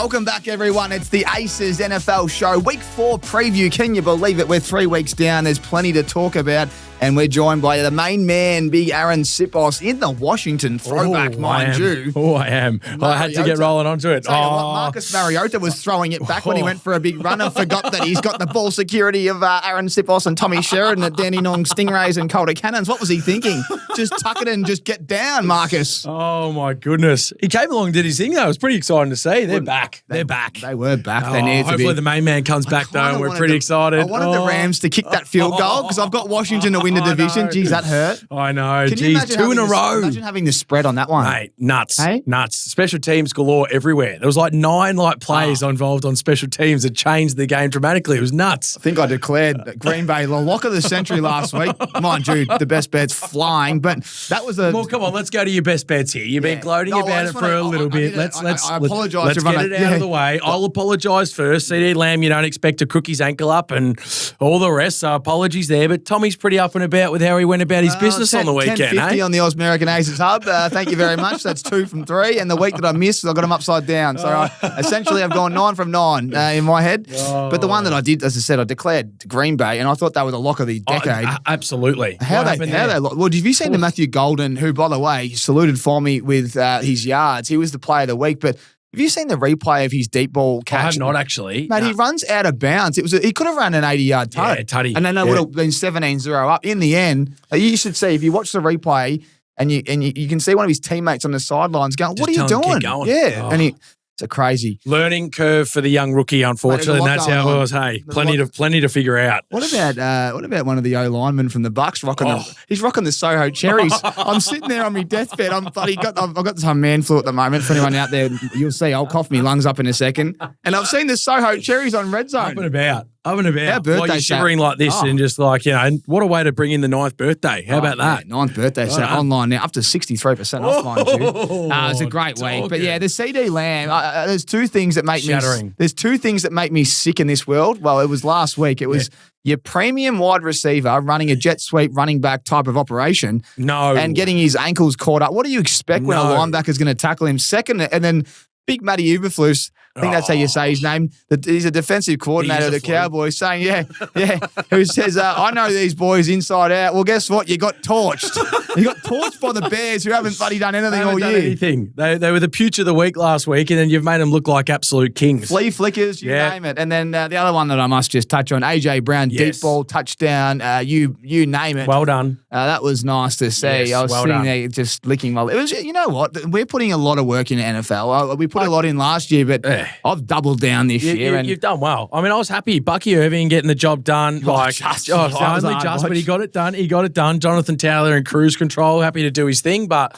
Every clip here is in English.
Welcome back, everyone. It's the Aces NFL show. Week 4 preview. Can you believe it? We're 3 weeks down. There's plenty to talk about. And we're joined by the main man, Big Aaron Sipos, in the Washington throwback, mind you. I am. I had to get rolling onto it. Marcus Mariota was throwing it back when he went for a big run and forgot that he's got the ball security of Aaron Sipos and Tommy Sheridan at Dandenong Stingrays and Calder Cannons. What was he thinking? Just tuck it and just get down, Marcus. Oh, my goodness. He came along and did his thing, though. It was pretty exciting to see. They're back. They're back. They were back. They needed to be. Hopefully the main man comes back, though, and we're pretty excited. I wanted the Rams to kick that field goal because I've got Washington to win the division. Jeez, that hurt. I know. Can you imagine 2 in a row. Imagine having the spread on that one. Mate, nuts. Hey? Nuts. Special teams galore everywhere. There was like 9 plays involved on special teams that changed the game dramatically. It was nuts. I think I declared Green Bay the lock of the century last week. Mind you, the best bet's flying, but that was a... Well, come on, let's go to your best bets here. You've been gloating about it for a little bit. I apologise. Let's get it out of the way. I'll apologise first. CD Lamb, you don't expect to cook his ankle up and all the rest, so apologies there. But Tommy's pretty up and about with how he went about his business on the weekend, 10.50 on the Oz American Aces Hub. Thank you very much. That's 2 from 3. And the week that I missed, I got them upside down. So essentially, I've gone 9 from 9 in my head. But the one that I did, as I said, I declared Green Bay, and I thought they were the lock of the decade. Absolutely. Well, have you seen the Matthew Golden, who, by the way, saluted for me with his yards? He was the player of the week, but have you seen the replay of his deep ball catch? I have not, actually. Mate, he runs out of bounds. He could have run an 80-yard tutty. Yeah, tutty. And then they would have been 17-0 up. In the end, you should see, if you watch the replay and you can see one of his teammates on the sidelines going, "What are you doing?" Yeah. And it's a crazy learning curve for the young rookie, unfortunately, and that's how it was. Hey, plenty to figure out. What about one of the O linemen from the Bucks rocking them? He's rocking the Soho Cherries. I'm sitting there on my deathbed. I've got some man flu at the moment. For anyone out there, you'll see. I'll cough my lungs up in a second. And I've seen the Soho Cherries on Red Zone. Up and about. How birthday while you're shivering like this and just what a way to bring in the 9th birthday. How about that? 9th birthday. So online now, up to 63% off, mind you. It's a great week. But yeah, the CD Lamb, there's 2 things that make there's 2 things that make me sick in this world. Well, it was last week. It was your premium wide receiver running a jet sweep running back type of operation. No. And getting his ankles caught up. What do you expect when a linebacker's going to tackle him? Second, and then Big Matty Uberflus, I think that's how you say his name. He's a defensive coordinator of the Cowboys, saying, who says, I know these boys inside out. Well, guess what? You got torched. You got torched by the Bears, who haven't bloody done anything all year. They were the Pooch of the week last week, and then you've made them look like absolute kings. Flea flickers, you name it. And then the other one that I must just touch on, AJ Brown, deep ball, touchdown, you name it. Well done. That was nice to see. Yes, I was sitting there just licking my lips. It was, you know what? We're putting a lot of work in the NFL. We put a lot in last year, but I've doubled down this year. You've done well. I mean, I was happy. Bucky Irving getting the job done. But he got it done. He got it done. Jonathan Taylor in cruise control, happy to do his thing, but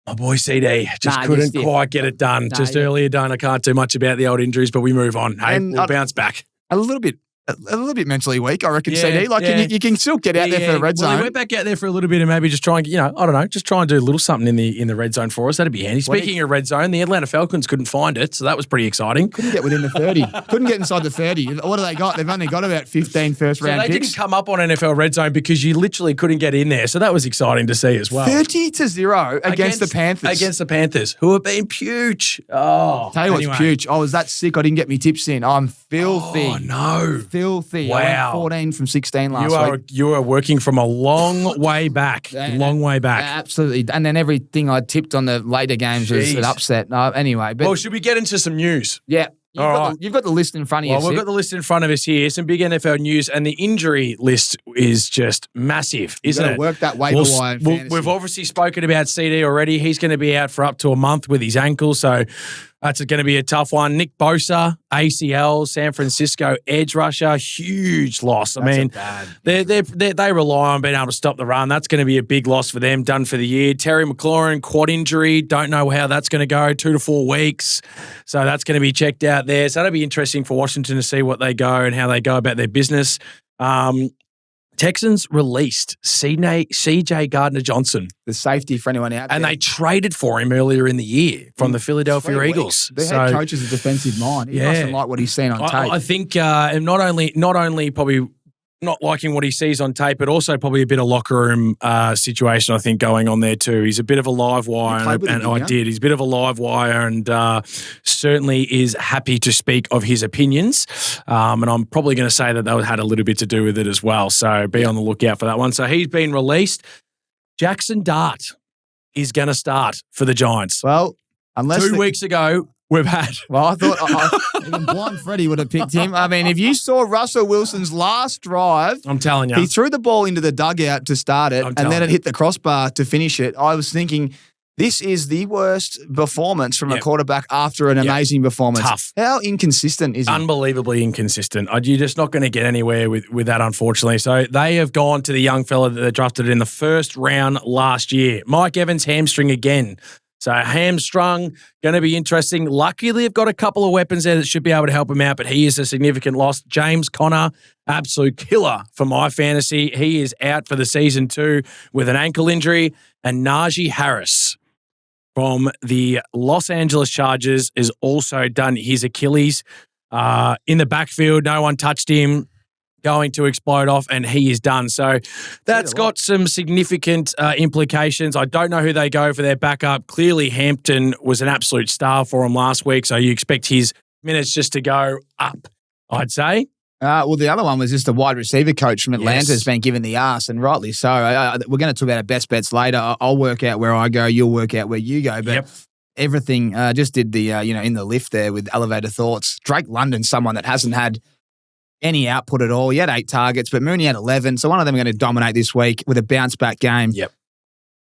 my boy CD just couldn't quite get it done. Earlier done. I can't do much about the old injuries, but we move on. Hey, we'll bounce back. A little bit mentally weak, I reckon, CD. You can still get out there for the red zone. He went back out there for a little bit and maybe just try and, I don't know, just try and do a little something in the red zone for us. That'd be handy. Speaking of red zone, the Atlanta Falcons couldn't find it, so that was pretty exciting. Couldn't get within the 30. Couldn't get inside the 30. What have they got? They've only got about 15 first-round picks. They didn't come up on NFL red zone because you literally couldn't get in there, so that was exciting to see as well. 30-0 against the Panthers. Against the Panthers, who have been puge. Tell you what's puge. I was that sick, I didn't get my tips in. I'm filthy. Oh, no. Filthy. Wow. 14 from 16 last week. You are working from a long way back. Absolutely. And then everything I tipped on the later games was an upset. Anyway. Well, should we get into some news? Yeah. You've got the list in front of you. Well, we've got the list in front of us here. Some big NFL news, and the injury list is just massive, isn't it? Work that waiver wire. We've obviously spoken about CD already. He's going to be out for up to a month with his ankle, so that's going to be a tough one. Nick Bosa, ACL, San Francisco edge rusher, huge loss. They rely on being able to stop the run. That's going to be a big loss for them, done for the year. Terry McLaurin, quad injury. Don't know how that's going to go, 2 to 4 weeks. So that's going to be checked out there. So that'll be interesting for Washington to see what they go and how they go about their business. Texans released CJ Gardner-Johnson. The safety for anyone out there. And they traded for him earlier in the year from the Philadelphia Eagles. The head coach is a defensive mind. He mustn't like what he's seen on tape. I think not only probably not liking what he sees on tape, but also probably a bit of locker room situation, I think, going on there too. He's a bit of a live wire, He's a bit of a live wire and certainly is happy to speak of his opinions. And I'm probably going to say that had a little bit to do with it as well. So be on the lookout for that one. So he's been released. Jackson Dart is going to start for the Giants. Well, unless 2 weeks ago, we've had. Well, I thought even Blind Freddie would have picked him. I mean, if you saw Russell Wilson's last drive, I'm telling you. He threw the ball into the dugout to start it, and then it hit the crossbar to finish it. I was thinking, this is the worst performance from a quarterback after an amazing performance. Tough. How inconsistent is he? Unbelievably inconsistent. You're just not going to get anywhere with that, unfortunately. So they have gone to the young fella that they drafted in the first round last year. Mike Evans, hamstring again. So hamstrung, going to be interesting. Luckily, they've got a couple of weapons there that should be able to help him out, but he is a significant loss. James Conner, absolute killer for my fantasy. He is out for the season too with an ankle injury. And Najee Harris from the Los Angeles Chargers is also done his Achilles. In the backfield, no one touched him. Going to explode off, and he is done. So that's got some significant implications. I don't know who they go for their backup. Clearly, Hampton was an absolute star for him last week, so you expect his minutes just to go up, I'd say. Well, the other one was just a wide receiver coach from Atlanta has been given the arse, and rightly so. We're going to talk about our best bets later. I'll work out where I go. You'll work out where you go. But everything just did the, in the lift there with elevator thoughts. Drake London, someone that hasn't had any output at all. He had 8 targets, but Mooney had 11. So one of them are going to dominate this week with a bounce-back game. Yep.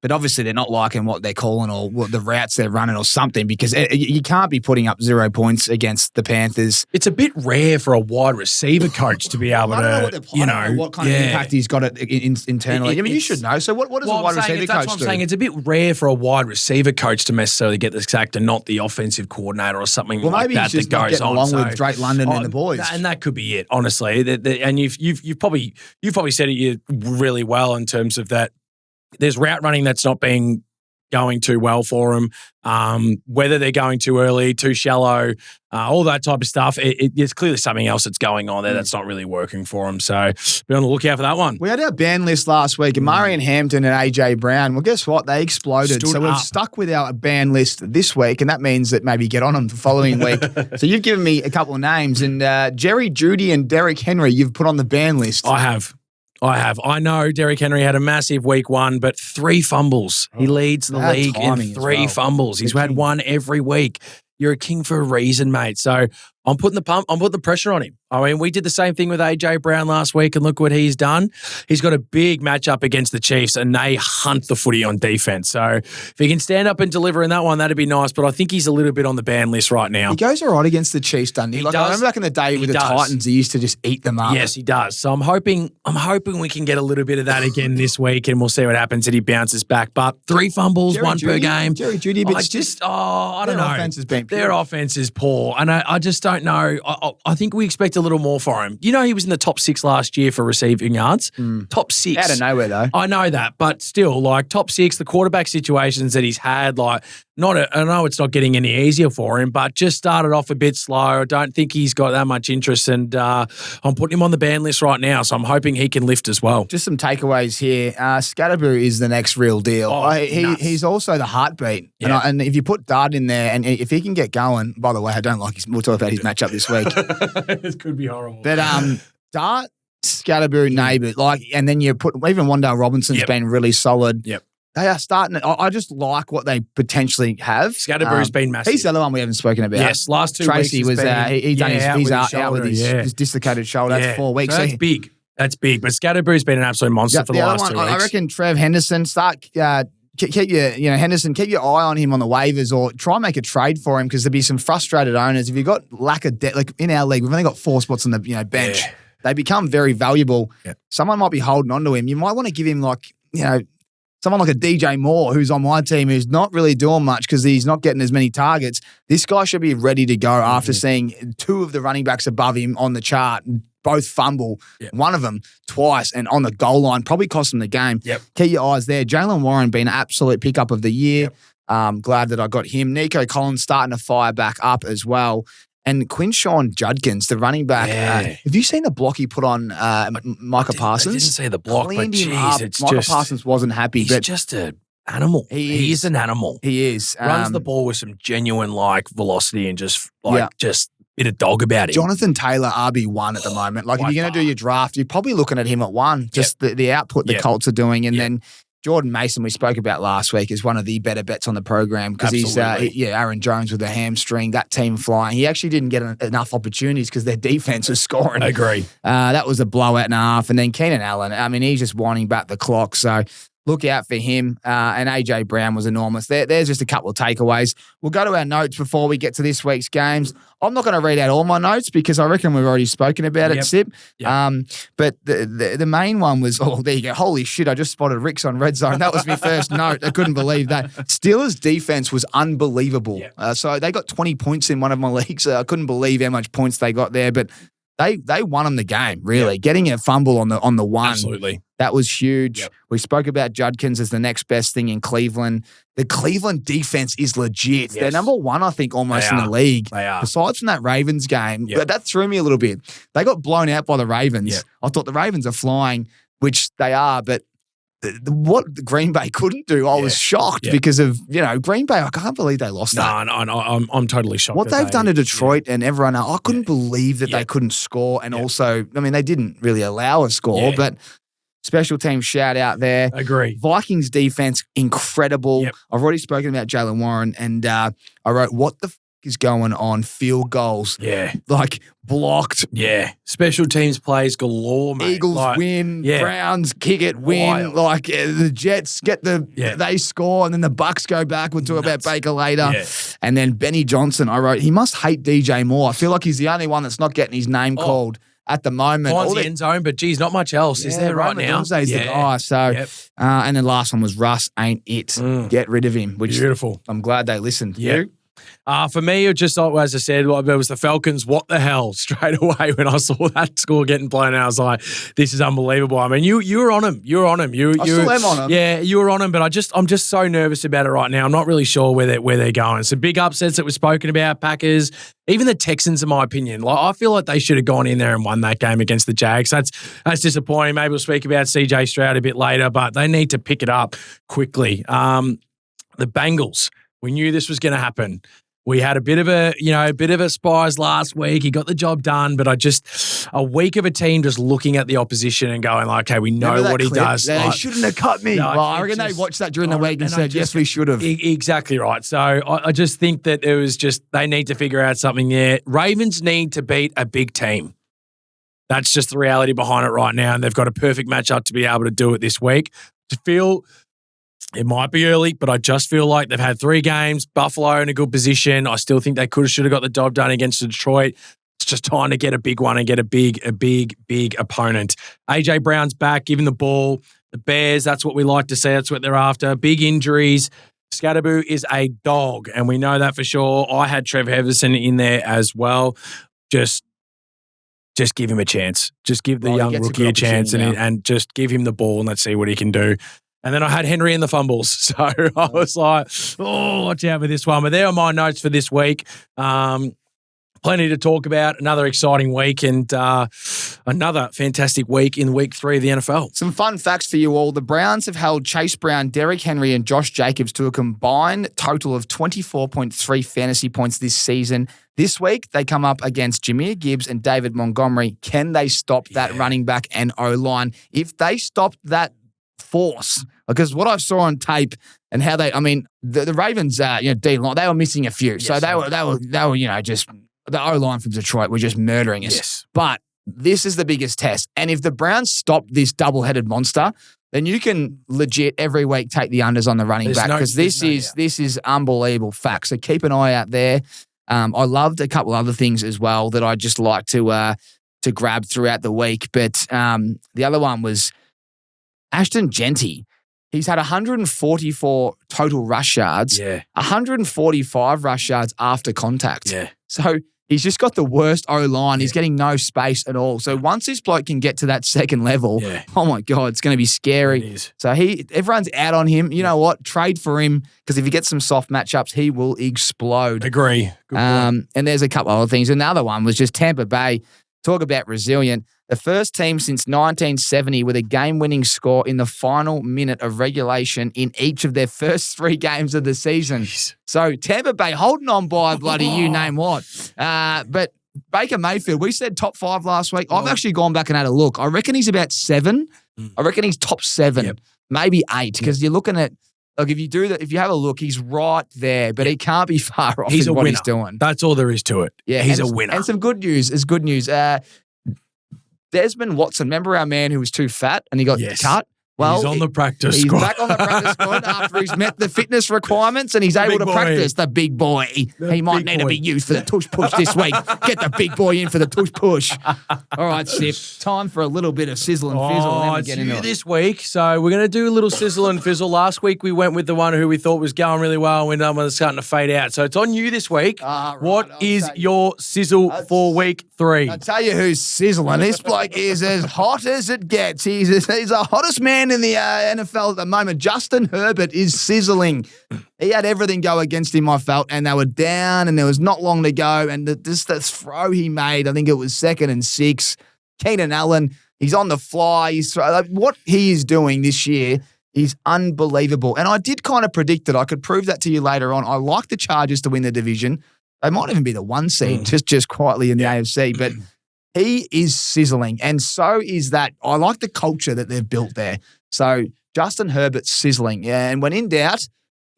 But obviously they're not liking what they're calling or what the routes they're running or something because you can't be putting up 0 points against the Panthers. It's a bit rare for a wide receiver coach to be able what kind of impact he's got internally. I mean, you should know. So what does a wide receiver coach do? That's what I'm saying. It's a bit rare for a wide receiver coach to necessarily get the sack and not the offensive coordinator or something like that that goes on. Along with Drake London and the boys. And that could be it, honestly. And you've probably said it really well in terms of that. There's route running that's not going too well for them. Whether they're going too early, too shallow, all that type of stuff. It's clearly something else that's going on there that's not really working for them. So be on the lookout for that one. We had our ban list last week, and Marion Hampton and AJ Brown. Well, guess what? They exploded. We're stuck with our ban list this week, and that means that maybe get on them the following week. So you've given me a couple of names, and Jerry Jeudy and Derrick Henry you've put on the ban list. I have. I know Derrick Henry had a massive week 1, but 3 fumbles. He leads the league in 3 fumbles. He's had 1 every week. You're a king for a reason, mate. So I'm putting the pressure on him. I mean, we did the same thing with AJ Brown last week, and look what he's done. He's got a big matchup against the Chiefs, and they hunt the footy on defense. So if he can stand up and deliver in that one, that'd be nice. But I think he's a little bit on the ban list right now. He goes all right against the Chiefs, doesn't he? I remember back in the day with the Titans, he used to just eat them up. Yes, he does. So I'm hoping we can get a little bit of that again this week, and we'll see what happens if he bounces back. But 3 fumbles, 1 per game. Jerry Jeudy, but I don't know. Their offense has been Their offense is poor, and I just don't know. I think we expect a little more for him. You know, he was in the top 6 last year for receiving yards. Top 6. Out of nowhere, though. I know that, but still, like top 6, the quarterback situations that he's had, I know it's not getting any easier for him, but just started off a bit slow. I don't think he's got that much interest, and I'm putting him on the ban list right now, so I'm hoping he can lift as well. Just some takeaways here. Scatterboo is the next real deal. He's also the heartbeat. Yeah. And if you put Dart in there, and if he can get going, by the way, I don't like we'll talk about his matchup this week. This could be horrible. But Dart, Scatterboo, neighbour, and then you put even Wan'Dale Robinson's been really solid. Yep. They are starting. I just like what they potentially have. Scatterboo's been massive. He's the other one we haven't spoken about. Yes, last 2 Tracy weeks. Tracy was he's out with his dislocated shoulder. That's 4 weeks. So that's big. That's big. But Scatterboo's been an absolute monster for the last 2 weeks. I reckon Trev Henderson keep your eye on him on the waivers or try and make a trade for him because there'll be some frustrated owners. If you've got lack of depth, like in our league, we've only got 4 spots on the bench. Yeah. They become very valuable. Yeah. Someone might be holding on to him. You might want to give him someone like a DJ Moore who's on my team who's not really doing much because he's not getting as many targets. This guy should be ready to go after seeing 2 of the running backs above him on the chart both fumble, one of them twice, and on the goal line, probably cost them the game. Yep. Keep your eyes there. Jaylen Warren been an absolute pickup of the year. Yep. Glad that I got him. Nico Collins starting to fire back up as well. And Quinshawn Judkins, the running back, have you seen the block he put on Micah Parsons? I didn't see the block, Cleaned but him geez, up. it's Micah just Parsons wasn't happy. he's But just an animal. He is an animal. He is. Runs the ball with some genuine velocity and just bit of dog about him. Jonathan Taylor, RB1 at the moment. Like, if you're going to do your draft, you're probably looking at him at 1, just the output the Colts are doing. And then Jordan Mason, we spoke about last week, is one of the better bets on the program because he's, Aaron Jones with a hamstring, that team flying. He actually didn't get enough opportunities because their defense was scoring. I agree. That was a blowout and a half. And then Keenan Allen, I mean, he's just winding back the clock. So look out for him. And A.J. Brown was enormous. There's just a couple of takeaways. We'll go to our notes before we get to this week's games. I'm not going to read out all my notes because I reckon we've already spoken about it, Sip. Yep. But the main one was, there you go. Holy shit, I just spotted Rick's on Red Zone. That was my first note. I couldn't believe that. Steelers' defense was unbelievable. Yep. So they got 20 points in one of my leagues. I couldn't believe how much points they got there. But they won them the game, really. Yep. Getting a fumble on the one. Absolutely. That was huge. Yep. We spoke about Judkins as the next best thing in Cleveland. The Cleveland defense is legit. Yes. They're number 1, I think, almost in the league. They are. Besides from that Ravens game, but that threw me a little bit. They got blown out by the Ravens. Yep. I thought the Ravens are flying, which they are, but what Green Bay couldn't do, I was shocked because of, Green Bay. I can't believe they lost that. No, I'm totally shocked. What they've done to Detroit and everyone else, I couldn't believe that they couldn't score. And also, I mean, they didn't really allow a score, but special team shout out there. Agree. Vikings defense, incredible. Yep. I've already spoken about Jaylen Warren, and I wrote, what the is going on? Field goals. Yeah. Like, blocked. Yeah. Special teams plays galore, mate. Eagles win. Browns kick it, win. Wild. Like, the Jets get they score, and then the Bucks go back. We'll talk about Baker later. Yeah. And then Benny Johnson, I wrote, he must hate DJ Moore. I feel like he's the only one that's not getting his name called at the moment. Finds the end zone, but geez, not much else is there right now. He's the guy. So, and then last one was Russ ain't it. Get rid of him. Which beautiful. I'm glad they listened. Yeah. For me, it just, as I said, it was the Falcons. What the hell? Straight away when I saw that score getting blown out, I was like, this is unbelievable. I mean, you were on him. You were on him. I still am on him. Yeah, you were on him, but I'm just so nervous about it right now. I'm not really sure where they're going. Some big upsets that were spoken about, Packers, even the Texans, in my opinion. Like, I feel like they should have gone in there and won that game against the Jags. That's disappointing. Maybe we'll speak about CJ Stroud a bit later, but they need to pick it up quickly. The Bengals, we knew this was going to happen. We had a bit of a spies last week. He got the job done, but a week of a team just looking at the opposition and going like, okay, we know what he does. They shouldn't have cut me. I reckon they watched that during the week and said, yes, we should have. Exactly right. So I just think that it was just, they need to figure out something there. Ravens need to beat a big team. That's just the reality behind it right now. And they've got a perfect matchup to be able to do it this week. To feel, it might be early, but I just feel like they've had 3 games, Buffalo in a good position. I still think they should have got the job done against Detroit. It's just time to get a big one and get a big opponent. AJ Brown's back, giving the ball. The Bears, that's what we like to see. That's what they're after. Big injuries. Scatterboo is a dog, and we know that for sure. I had Trev Heverson in there as well. Just give him a chance. Just give the young rookie a chance and just give him the ball and let's see what he can do. And then I had Henry in the fumbles. So I was like, watch out for this one. But there are my notes for this week. Plenty to talk about. Another exciting week and another fantastic week in week 3 of the NFL. Some fun facts for you all. The Browns have held Chase Brown, Derrick Henry, and Josh Jacobs to a combined total of 24.3 fantasy points this season. This week, they come up against Jahmyr Gibbs and David Montgomery. Can they stop that running back and O-line? If they stop that force, because what I saw on tape and how the Ravens, D-line, they were missing a few. Yes, so they were, just the O-line from Detroit were just murdering us. Yes. But this is the biggest test. And if the Browns stop this double-headed monster, then you can legit every week take the unders on the running back because this is unbelievable facts. So keep an eye out there. I loved a couple other things as well that I just like to grab throughout the week. But the other one was Ashton Genty. He's had 144 total rush yards, 145 rush yards after contact. Yeah. So He's just got the worst O-line. He's getting no space at all. So once this bloke can get to that second level, oh my God, it's going to be scary. It is. So everyone's out on him. You know what? Trade for him because if he gets some soft matchups, he will explode. Agree. Good point. And there's a couple other things. Another one was just Tampa Bay. Talk about resilient. The first team since 1970 with a game-winning score in the final minute of regulation in each of their first 3 games of the season. Jeez. So Tampa Bay holding on by bloody you name what. But Baker Mayfield, we said top 5 last week. I've actually gone back and had a look. I reckon he's about 7. I reckon he's top 7, maybe 8, because you're looking at, like, if you do that, if you have a look, he's right there, but he can't be far off in what he's doing. That's all there is to it. Yeah, he's a winner. And some good news is good news. Desmond Watson, remember our man who was too fat and he got cut? Well, he's on the practice squad. He's back on the practice squad after he's met the fitness requirements and he's able to practice. The big boy. He might need to be used for the tush push this week. Get the big boy in for the tush push. All right, Sip. Time for a little bit of sizzle and fizzle. And then we get into it this week. So we're going to do a little sizzle and fizzle. Last week we went with the one who we thought was going really well and we know it's starting to fade out. So it's on you this week. Right, what is your sizzle for week 3? I'll tell you who's sizzling. This bloke is as hot as it gets. He's the hottest man in the NFL at the moment. Justin Herbert is sizzling. He had everything go against him, I felt, and they were down and there was not long to go. And the throw he made, I think it was 2nd and 6. Keenan Allen, he's on the fly. What he is doing this year is unbelievable. And I did kind of predict it. I could prove that to you later on. I like the Chargers to win the division. They might even be the 1 seed, just quietly in the AFC. But he is sizzling, and so is that. I like the culture that they've built there. So Justin Herbert's sizzling. Yeah, and when in doubt,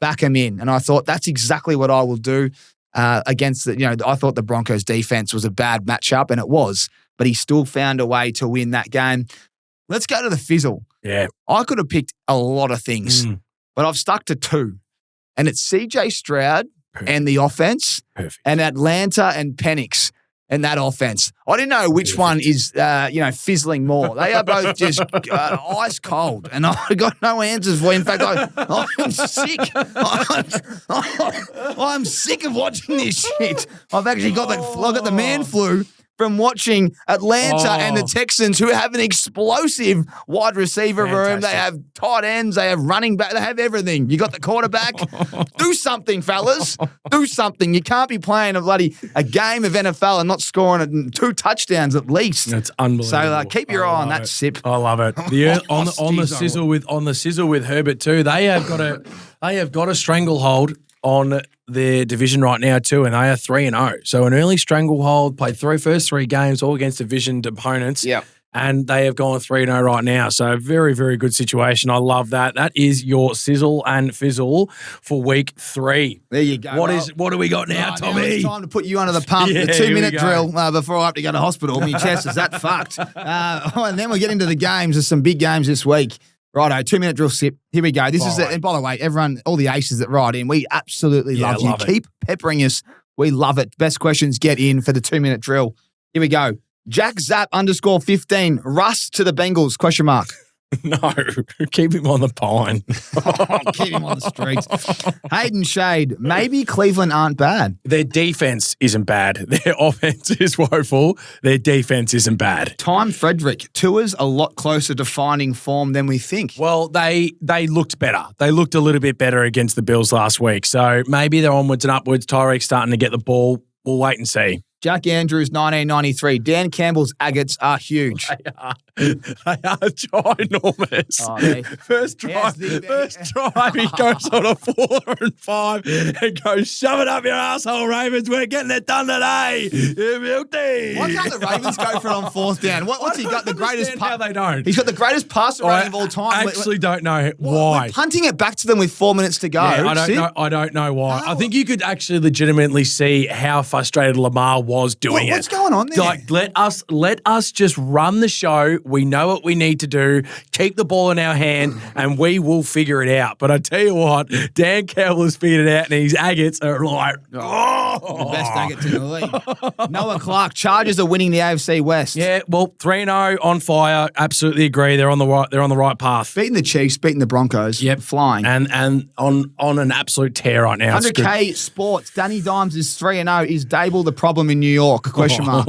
back him in. And I thought that's exactly what I will do against the, I thought the Broncos defense was a bad matchup, and it was, but he still found a way to win that game. Let's go to the fizzle. Yeah. I could have picked a lot of things, but I've stuck to 2. And it's CJ Stroud and the offense and Atlanta and Penix. And that offense. I didn't know which one is, fizzling more. They are both just ice cold, and I got no answers for you. In fact, I'm sick. I'm sick of watching this shit. I've actually got the man flu from watching Atlanta and the Texans, who have an explosive wide receiver room. They have tight ends. They have running back. They have everything. You got the quarterback. Do something, fellas. Do something. You can't be playing a game of NFL and not scoring 2 touchdowns at least. That's unbelievable. So keep your eye on that, Sip. I love it. On the sizzle with Herbert too. They have got a stranglehold on their division right now too, and they are 3-0. So an early stranglehold, played first 3 games all against division opponents. Yeah. And they have gone 3-0 right now. So very, very good situation. I love that. That is your sizzle and fizzle for week 3. There you go. What do we got now, Tommy? Now it's time to put you under the pump. The 2-minute drill before I have to go to hospital. My chest is that fucked. And then we get into the games. There's some big games this week. Righto, 2-minute drill, Sip. Here we go. This is it. And by the way, everyone, all the aces that write in, we absolutely love you. Keep peppering us. We love it. Best questions get in for the 2-minute drill. Here we go. Jack Zapp _15. Russ to the Bengals, ? No, keep him on the pine. Keep him on the streets. Hayden Shade, maybe Cleveland aren't bad. Their defense isn't bad. Their offense is woeful. Their defense isn't bad. Time Frederick, Tua's a lot closer to finding form than we think. Well, they looked better. They looked a little bit better against the Bills last week. So maybe they're onwards and upwards. Tyreek's starting to get the ball. We'll wait and see. Jack Andrews, 1993. Dan Campbell's agates are huge. They are ginormous. First drive, he goes on a 4 and 5 and goes, shove it up your asshole, Ravens. We're getting it done today. You're guilty. Why can't the Ravens go for it on 4th down? What's he got? The greatest how they don't. He's got the greatest passer rating of all time. I actually don't know why. We're punting it back to them with 4 minutes to go. Yeah, I don't know why. I think you could actually legitimately see how frustrated Lamar was doing it. What's going on there? Like, let us just run the show. We know what we need to do. Keep the ball in our hand, and we will figure it out. But I tell you what, Dan Campbell has figured it out, and his agates are like, the best agates in the league. Noah Clark, Chargers are winning the AFC West. Yeah, well, 3-0 on fire. Absolutely agree. They're on the right path. Beating the Chiefs, beating the Broncos. Yep, flying, and on an absolute tear right now. 100K Sports. Danny Dimes is 3-0. Is Dable the problem in in New York? Question mark.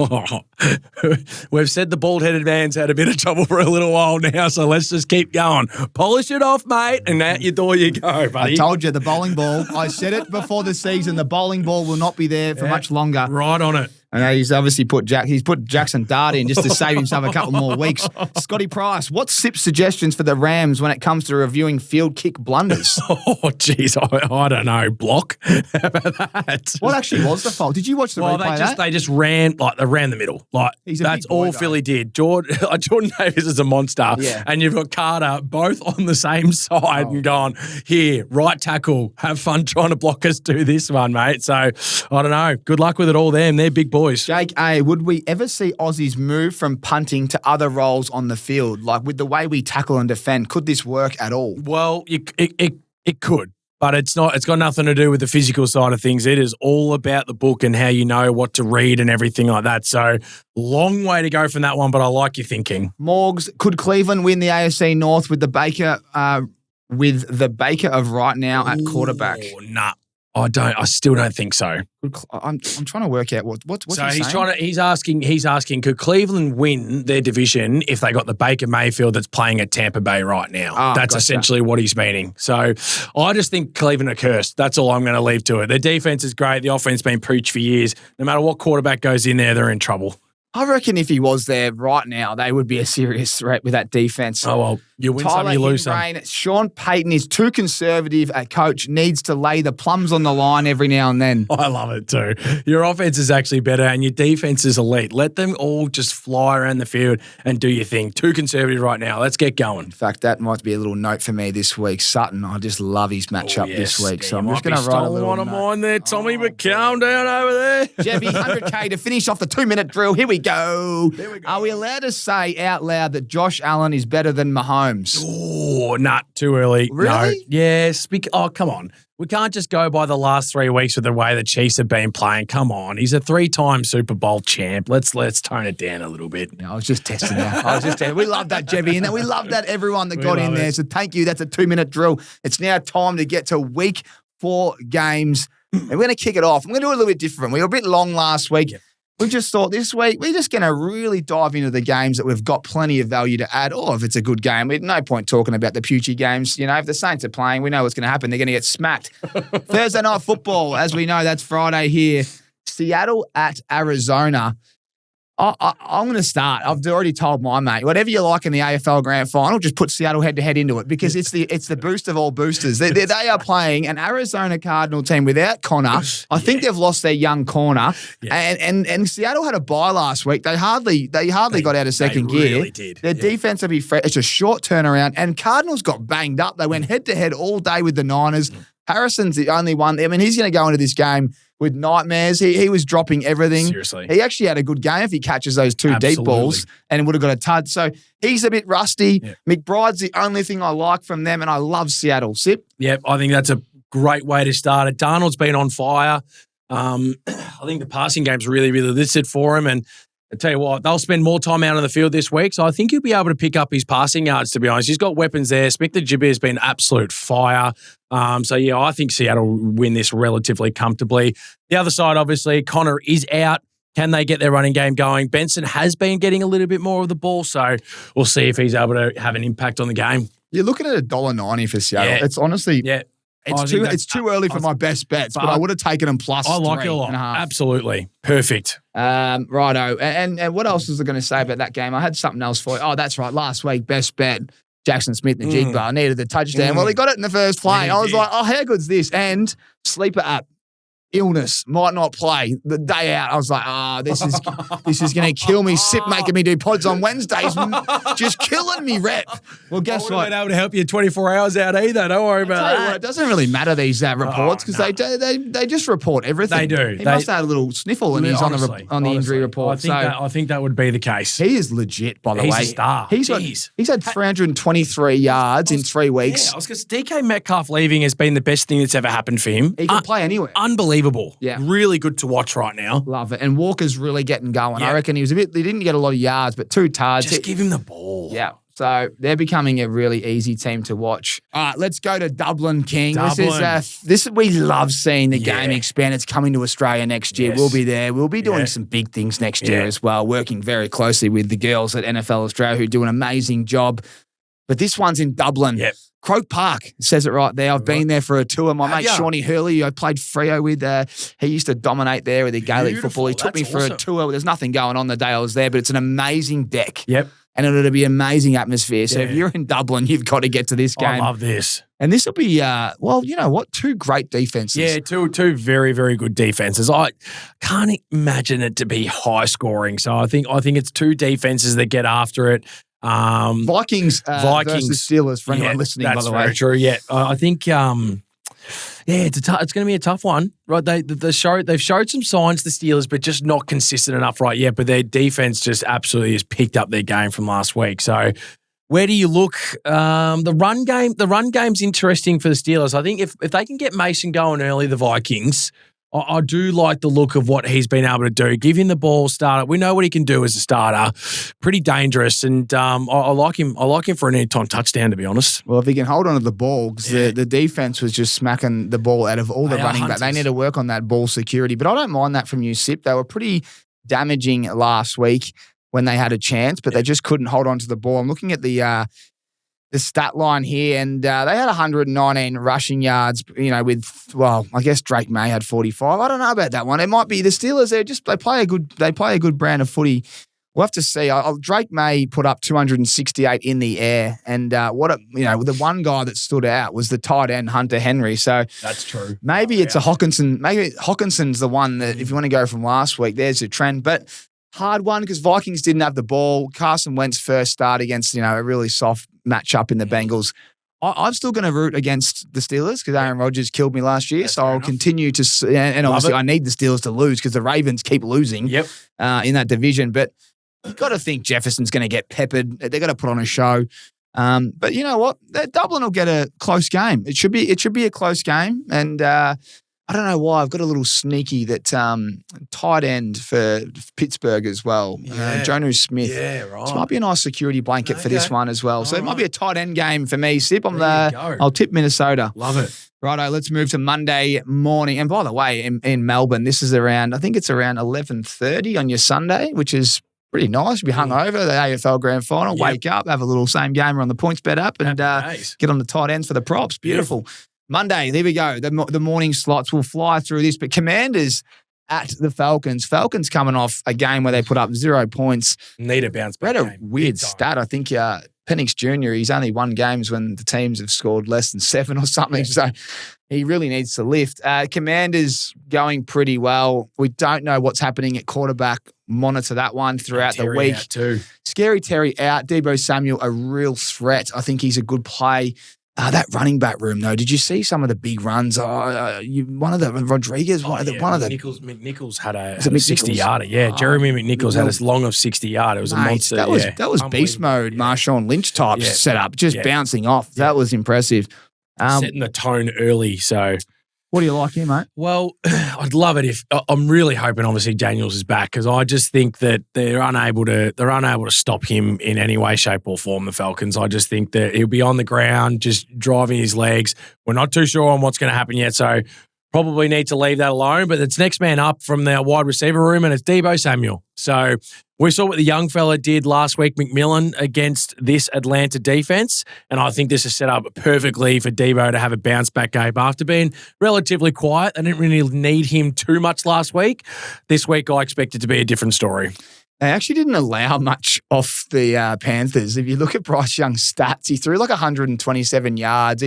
We've said the bald-headed man's had a bit of trouble for a little while now, so let's just keep going. Polish it off, mate, and out your door you go, buddy. I told you, the bowling ball. I said it before the season. The bowling ball will not be there for much longer. Right on it. And he's obviously put Jackson Dart in just to save himself a couple more weeks. Scotty Price, what's Sip's suggestions for the Rams when it comes to reviewing field kick blunders? Oh, jeez, I don't know. Block? How about that? What actually was the fault? Did you watch the replay? They just ran the middle. Like that's all Philly did. Jordan Davis is a monster, and you've got Carter both on the same side and gone, here, right tackle, have fun trying to block us, do this one, mate. So I don't know. Good luck with it all them. They're big boys. Jake A, would we ever see Aussies move from punting to other roles on the field? Like with the way we tackle and defend, could this work at all? Well, it could. But it's not. It's got nothing to do with the physical side of things. It is all about the book and how you know what to read and everything like that. So long way to go from that one, but I like your thinking. Morgs, could Cleveland win the AFC North with the Baker of right now at quarterback? Nah. I still don't think so. I'm trying to work out what's so he saying? He's asking could Cleveland win their division if they got the Baker Mayfield that's playing at Tampa Bay right now? That's essentially what he's meaning. So I just think Cleveland are cursed. That's all I'm going to leave to it. Their defense is great. The offense has been preached for years. No matter what quarterback goes in there, they're in trouble. I reckon if he was there right now, they would be a serious threat with that defense. Oh, well, you win some, you lose some. Sean Payton is too conservative a coach, needs to lay the plums on the line every now and then. I love it too. Your offense is actually better and your defense is elite. Let them all just fly around the field and do your thing. Too conservative right now. Let's get going. In fact, that might be a little note for me this week. Sutton, I just love his matchup this week. So I'm just going to write a little one of mine there, Tommy, but calm down over there. Jeffy, 100K to finish off the 2-minute drill. Here we go. Are we allowed to say out loud that Josh Allen is better than Mahomes? Oh, not too early. Really? No. Yes. Come on. We can't just go by the last 3 weeks with the way the Chiefs have been playing. Come on. He's a 3-time Super Bowl champ. Let's tone it down a little bit. No, I was just testing that. We love that, Jeffy, and we love that everyone that got in there. So thank you. That's a 2-minute drill. It's now time to get to week 4 games. And we're going to kick it off. I'm going to do it a little bit different. We were a bit long last week. Yep. We just thought this week we're just going to really dive into the games that we've got plenty of value to add, or if it's a good game. There's no point talking about the Pucci games. You know, if the Saints are playing, we know what's going to happen. They're going to get smacked. Thursday night football, as we know, that's Friday here. Seattle at Arizona. I'm going to start. I've already told my mate, whatever you like in the AFL Grand Final, just put Seattle head-to-head into it because it's the boost of all boosters. They are playing an Arizona Cardinal team without Connor. I think they've lost their young corner. Yeah. And Seattle had a bye last week. They hardly got out of second gear. They really did. Their defense will be fresh. It's a short turnaround. And Cardinals got banged up. They went head-to-head all day with the Niners. Harrison's the only one. I mean, he's going to go into this game with nightmares. He was dropping everything. Seriously. He actually had a good game if he catches those two deep balls and would have got a tud. So he's a bit rusty. Yeah. McBride's the only thing I like from them, and I love Seattle. Sip? Yep, I think that's a great way to start it. Darnold's been on fire. I think the passing game's really, really listed for him, and I tell you what, they'll spend more time out on the field this week, so I think he'll be able to pick up his passing yards, to be honest. He's got weapons there. Smith-Njigba has been absolute fire. So, yeah, I think Seattle will win this relatively comfortably. The other side, obviously, Connor is out. Can they get their running game going? Benson has been getting a little bit more of the ball, so we'll see if he's able to have an impact on the game. You're looking at $1.90 for Seattle. Yeah. It's honestly... Yeah. It's too early for my best bets, but I would have taken them plus. I like it a lot. Absolutely. Perfect. Righto. And what else was I going to say about that game? I had something else for you. Oh, that's right. Last week, best bet, Jackson Smith-Njigba. I needed the touchdown. Well, he got it in the first play. I was like, oh, how good's this? And sleeper app. Illness, might not play the day out. I was like, this is going to kill me. Sip making me do pods on Wednesdays, just killing me, rep. Well, guess what? I wouldn't been able to help you 24 hours out either. Don't worry about that. It doesn't really matter, these reports, because they just report everything. They do. He must have had a little sniffle and he's on the injury report. I think that would be the case. He is legit, by the way. He's a star. He's had 323 yards in 3 weeks. Yeah, I was going to say, DK Metcalf leaving has been the best thing that's ever happened for him. He can play anywhere. Unbelievable. Yeah. Really good to watch right now. Love it. And Walker's really getting going. Yeah. I reckon he didn't get a lot of yards, but 2 tards. Just give him the ball. Yeah. So they're becoming a really easy team to watch. All right, let's go to Dublin, King. This is we love seeing the game expand. It's coming to Australia next year. Yes. We'll be there. We'll be doing some big things next year as well, working very closely with the girls at NFL Australia who do an amazing job. But this one's in Dublin. Yep. Croke Park says it right there. I've been there for a tour. My mate Shawnee Hurley, I played Freo with. He used to dominate there with the Gaelic football. He took me for a tour. There's nothing going on the day I was there, but it's an amazing deck. Yep. And it'll be an amazing atmosphere. So if you're in Dublin, you've got to get to this game. I love this. And this will be, well, you know what? 2 great defenses. Yeah, two very, very good defenses. I can't imagine it to be high scoring. So I think it's 2 defenses that get after it. Vikings versus Steelers for anyone listening, by the way. That's very true. Yeah, I think it's going to be a tough one, right? They've showed some signs, the Steelers, but just not consistent enough right yet. But their defense just absolutely has picked up their game from last week. So where do you look? The run game's interesting for the Steelers. I think if they can get Mason going early, the Vikings, I do like the look of what he's been able to do. Give him the ball, starter. We know what he can do as a starter. Pretty dangerous, and I like him. I like him for an anytime touchdown, to be honest. Well, if he can hold on to the ball, because the defense was just smacking the ball out of all the running backs. They need to work on that ball security. But I don't mind that from you, Sip. They were pretty damaging last week when they had a chance, but they just couldn't hold on to the ball. I'm looking at the stat line here, and they had 119 rushing yards, I guess Drake May had 45. I don't know about that one. It might be the Steelers. They play a good brand of footy. We'll have to see. Drake May put up 268 in the air, and the one guy that stood out was the tight end Hunter Henry. So that's true. Maybe it's a Hawkinson. Maybe Hawkinson's the one that, if you want to go from last week, there's a trend. But hard one because Vikings didn't have the ball. Carson Wentz first start against a really soft matchup in the Bengals. I'm still going to root against the Steelers because Aaron Rodgers killed me last year. So I'll continue to, and obviously I need the Steelers to lose because the Ravens keep losing in that division. But you've got to think Jefferson's going to get peppered. They've got to put on a show. But you know what? Dublin will get a close game. It should be a close game. And I don't know why. I've got a little sneaky that tight end for Pittsburgh as well. Jonnu Smith. Yeah, right. This might be a nice security blanket for this one as well. So it might be a tight end game for me, Sip. I'll tip Minnesota. Love it. Righto, let's move to Monday morning. And by the way, in Melbourne, this is around 11:30 on your Sunday, which is pretty nice. You'll be hungover, the AFL Grand Final, wake up, have a little same gamer on the points bet up, and get on the tight ends for the props. Beautiful. Monday, there we go. The morning slots will fly through this. But Commanders at the Falcons. Falcons coming off a game where they put up 0 points. Need a bounce back. Read a weird stat. I think Penix Jr., he's only won games when the teams have scored less than 7 or something. So he really needs to lift. Commanders going pretty well. We don't know what's happening at quarterback. Monitor that one throughout the week. Out too. Scary Terry out. Deebo Samuel, a real threat. I think he's a good play. That running back room, though, did you see some of the big runs? One of the Rodriguez, one of the McNichols had a 60-yarder. Yeah, Jeremy McNichols had as long of 60-yard. It was a monster. That was beast mode, Marshawn Lynch type setup, just bouncing off. That was impressive. Setting the tone early. So, what do you like here, mate? Well, I'd love it if I'm really hoping. Obviously, Daniels is back because I just think that they're unable to stop him in any way, shape, or form. The Falcons. I just think that he'll be on the ground, just driving his legs. We're not too sure on what's going to happen yet, so probably need to leave that alone. But it's next man up from the wide receiver room, and it's Deebo Samuel. So we saw what the young fella did last week, McMillan, against this Atlanta defense. And I think this is set up perfectly for Deebo to have a bounce back game after being relatively quiet. They didn't really need him too much last week. This week, I expect it to be a different story. They actually didn't allow much off the Panthers. If you look at Bryce Young's stats, he threw like 127 yards.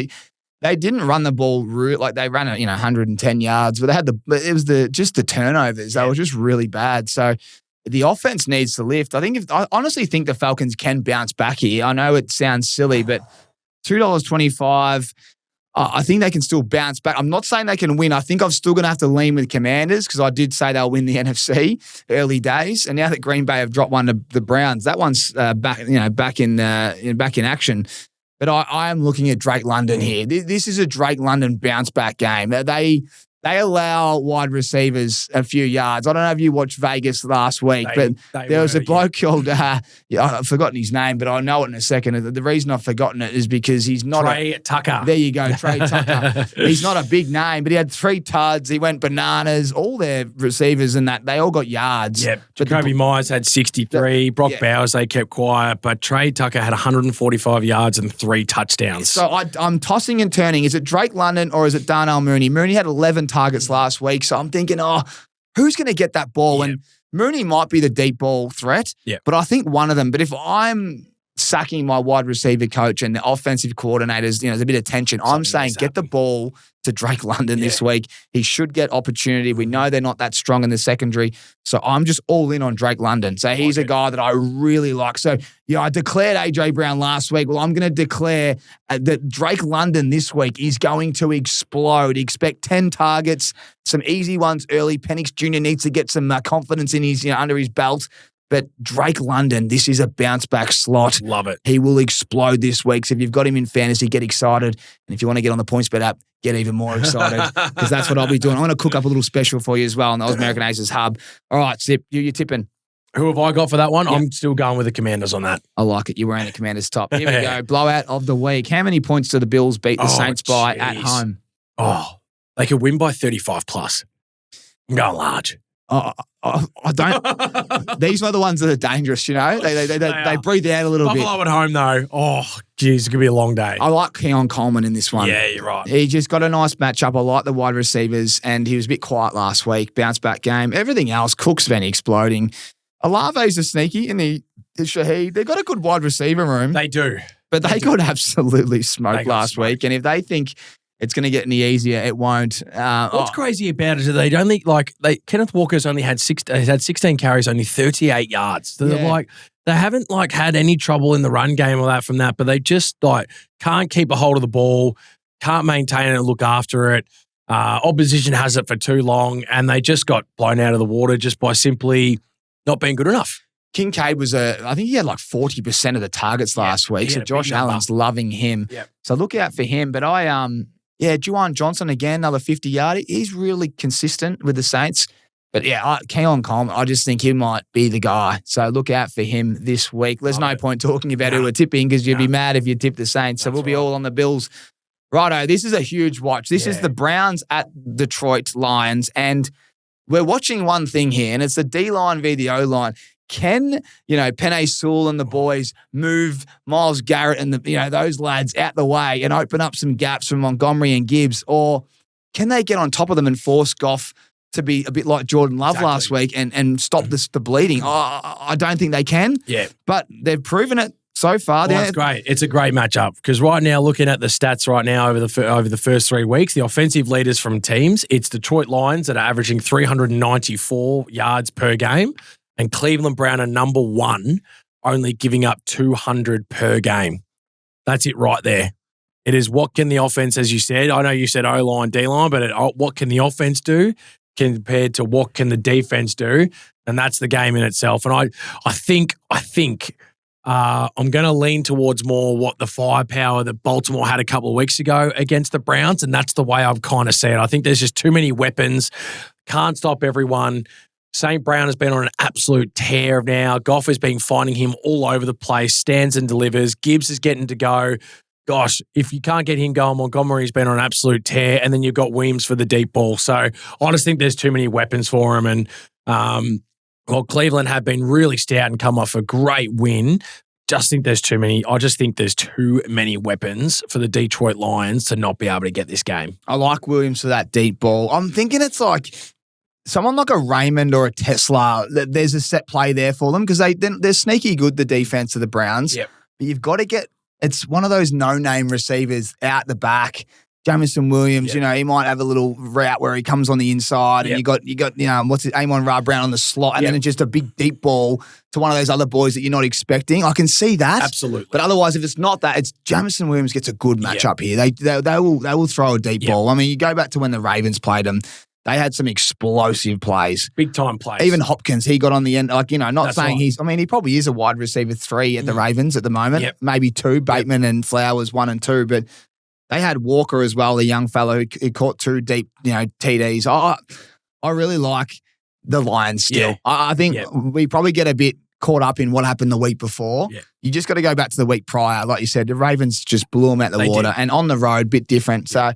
They didn't run the ball like they ran 110 yards, but it was just the turnovers. They were just really bad. So the offense needs to lift. I honestly think the Falcons can bounce back here. I know it sounds silly, but $2.25. I think they can still bounce back. I'm not saying they can win. I think I'm still going to have to lean with Commanders because I did say they'll win the NFC early days. And now that Green Bay have dropped one to the Browns, that one's back in action. But I am looking at Drake London here. This is a Drake London bounce back game. They they allow wide receivers a few yards. I don't know if you watched Vegas last week, but there was a bloke called, I've forgotten his name, but I'll know it in a second. The reason I've forgotten it is because he's not Trey Tucker. There you go, Trey Tucker. He's not a big name, but he had 3 tuds. He went bananas. All their receivers and that, they all got yards. Yep. Jacoby Myers had 63. Brock Bowers, they kept quiet, but Trey Tucker had 145 yards and 3 touchdowns. So I'm tossing and turning. Is it Drake London or is it Darnell Mooney? Mooney had 11 targets last week, so I'm thinking, who's going to get that ball? Yep. And Mooney might be the deep ball threat, but I think one of them. But if I'm sacking my wide receiver coach and the offensive coordinators, there's a bit of tension. I'm saying get the ball to Drake London this week. He should get opportunity. We know they're not that strong in the secondary. So I'm just all in on Drake London. So he's a guy that I really like. So, I declared A.J. Brown last week. Well, I'm going to declare that Drake London this week is going to explode. Expect 10 targets, some easy ones early. Penix Jr. needs to get some confidence in his, under his belt. But Drake London, this is a bounce-back slot. Love it. He will explode this week. So if you've got him in fantasy, get excited. And if you want to get on the PointsBet app, get even more excited because that's what I'll be doing. I'm going to cook up a little special for you as well on the American Aces Hub. All right, Sip, you're tipping. Who have I got for that one? Yep. I'm still going with the Commanders on that. I like it. You're wearing the Commanders top. Here we go. Blowout of the week. How many points do the Bills beat the Saints by at home? They could win by 35 plus. I'm going large. I don't. These are the ones that are dangerous, They breathe out a little bit. Buffalo at home, though. Oh, geez, it could be a long day. I like Keon Coleman in this one. Yeah, you're right. He just got a nice matchup. I like the wide receivers, and he was a bit quiet last week. Bounce back game. Everything else, Cook's been exploding. Olave's a sneaky, and the Shaheed. They've got a good wide receiver room. They do. But they got absolutely smoked last week. And if they think it's going to get any easier, it won't. What's crazy about it is they only Kenneth Walker's only had 16 carries, only 38 yards. So they haven't had any trouble in the run game or that from that, but they just can't keep a hold of the ball, can't maintain it and look after it. Opposition has it for too long, and they just got blown out of the water just by simply not being good enough. Kincaid I think he had 40% of the targets last week. So Josh Allen's loving him. Yep. So look out for him. But Juwan Johnson again, another 50-yard. He's really consistent with the Saints. But Keon Coleman, I just think he might be the guy. So look out for him this week. There's no point talking about who we're tipping because you'd be mad if you tip the Saints. So we'll be all on the Bills. Righto, this is a huge watch. This is the Browns at Detroit Lions. And we're watching one thing here, and it's the D-line v. the O-line. Can, Penei Sewell and the boys move Myles Garrett and those lads out the way and open up some gaps from Montgomery and Gibbs? Or can they get on top of them and force Goff to be a bit like Jordan Love last week and stop the bleeding? I don't think they can. Yeah. But they've proven it so far. Well, that's great. It's a great matchup because right now, looking at the stats right now over the first 3 weeks, the offensive leaders from teams, it's Detroit Lions that are averaging 394 yards per game. And Cleveland Brown are number 1, only giving up 200 per game. That's it right there. It is what can the offense, as you said, I know you said O-line, D-line, but what can the offense do compared to what can the defense do? And that's the game in itself. And I think I'm going to lean towards more what the firepower that Baltimore had a couple of weeks ago against the Browns, and that's the way I've kind of seen it. I think there's just too many weapons, can't stop everyone. St. Brown has been on an absolute tear now. Goff has been finding him all over the place, stands and delivers. Gibbs is getting to go. Gosh, if you can't get him going, Montgomery's been on an absolute tear, and then you've got Williams for the deep ball. So I just think there's too many weapons for him. And Cleveland have been really stout and come off a great win. I just think there's too many weapons for the Detroit Lions to not be able to get this game. I like Williams for that deep ball. I'm thinking it's like someone like a Raymond or a Tesla, there's a set play there for them because they're sneaky good, the defense of the Browns. Yep. But you've got to it's one of those no-name receivers out the back. Jamison Williams, he might have a little route where he comes on the inside and you got Amon-Ra Brown on the slot and then it's just a big deep ball to one of those other boys that you're not expecting. I can see that. Absolutely. But otherwise, if it's not that, it's Jamison Williams gets a good matchup here. They will throw a deep ball. I mean, you go back to when the Ravens played them. They had some explosive plays. Big time plays. Even Hopkins, he got on the end. That's saying right. He probably is a wide receiver 3 at the Ravens at the moment. Yep. Maybe 2, Bateman and Flowers 1 and 2. But They had Walker as well, the young fellow who caught 2 deep, TDs. I really like the Lions still. Yeah. I think we probably get a bit caught up in what happened the week before. Yeah. You just got to go back to the week prior. Like you said, the Ravens just blew them out the water. Did. And on the road, bit different. So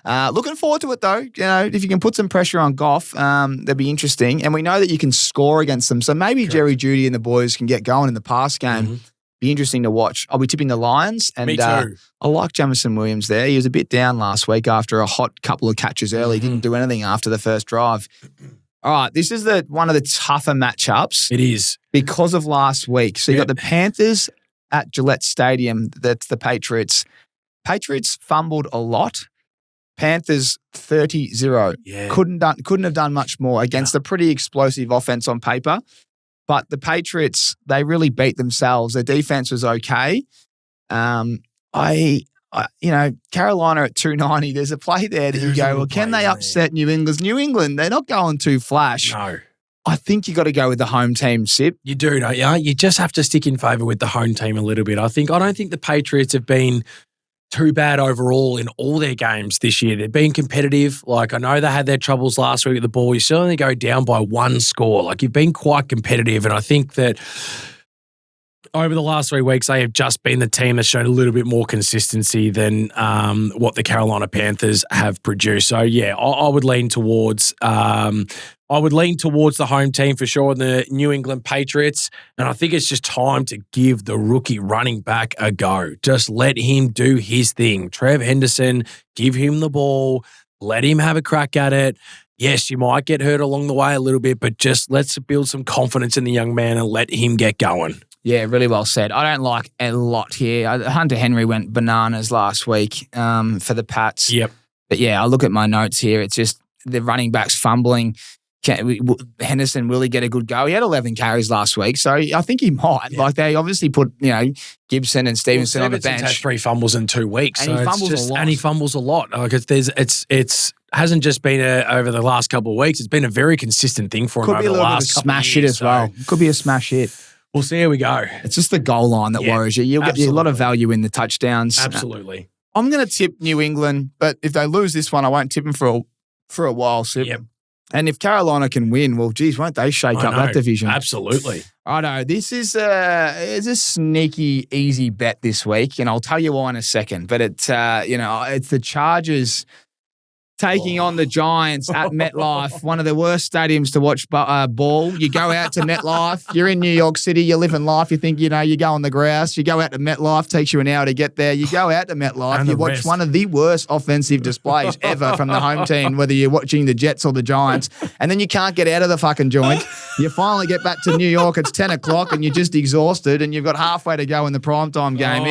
looking forward to it though. If you can put some pressure on Goff, that'd be interesting. And we know that you can score against them. So maybe Correct. Jerry Jeudy and the boys can get going in the pass game. Mm-hmm. Be interesting to watch. I'll be tipping the Lions. And Me too. I like Jamison Williams there. He was a bit down last week after a hot couple of catches early. Didn't do anything after the first drive. All right, this is one of the tougher matchups. It is. Because of last week. So you got the Panthers at Gillette Stadium. That's the Patriots. Patriots fumbled a lot. Panthers 30-0. Yeah. Couldn't have done much more against a pretty explosive offense on paper. But the Patriots, they really beat themselves. Their defense was okay. Carolina at 290, there's a play there that you go, well, can they upset New England? New England, they're not going too flash. No. I think you got to go with the home team, Sip. You do, don't you? You just have to stick in favour with the home team a little bit. I don't think the Patriots have been too bad overall in all their games this year. They've been competitive. Like, I know they had their troubles last week with the ball. You still only go down by 1 score. Like, you've been quite competitive. And I think that over the last 3 weeks, they have just been the team that's shown a little bit more consistency than what the Carolina Panthers have produced. So, yeah, I would lean towards the home team for sure, the New England Patriots. And I think it's just time to give the rookie running back a go. Just let him do his thing. Trev Henderson, give him the ball. Let him have a crack at it. Yes, you might get hurt along the way a little bit, but just let's build some confidence in the young man and let him get going. Yeah, really well said. I don't like a lot here. Hunter Henry went bananas last week for the Pats. Yep. But yeah, I look at my notes here. It's just the running backs fumbling. Henderson, will he get a good go? He had 11 carries last week, so I think he might. Yeah. Like, they obviously put, Gibson and Stevenson on the bench. Had 3 fumbles in 2 weeks. And he fumbles a lot. And he fumbles a lot. Like, it's hasn't just been over the last couple of weeks. It's been a very consistent thing for him over the last couple of years. Could be a little bit of a smash hit as well. Could be a smash hit. We'll see how we go. It's just the goal line that worries you. You'll get a lot of value in the touchdowns. Absolutely. I'm going to tip New England, but if they lose this one, I won't tip them for a while, Sip. Yep. And if Carolina can win, well, geez, won't they shake up that division? Absolutely. I know. This is it's a sneaky, easy bet this week, and I'll tell you why in a second. But it's the Chargers taking on the Giants at MetLife, one of the worst stadiums to watch ball. You go out to MetLife. You're in New York City. You're living life. You think, you go on the grouse. You go out to MetLife. Takes you an hour to get there. You go out to MetLife. You watch one of the worst offensive displays ever from the home team, whether you're watching the Jets or the Giants. And then you can't get out of the fucking joint. You finally get back to New York. It's 10 o'clock and you're just exhausted and you've got halfway to go in the primetime game.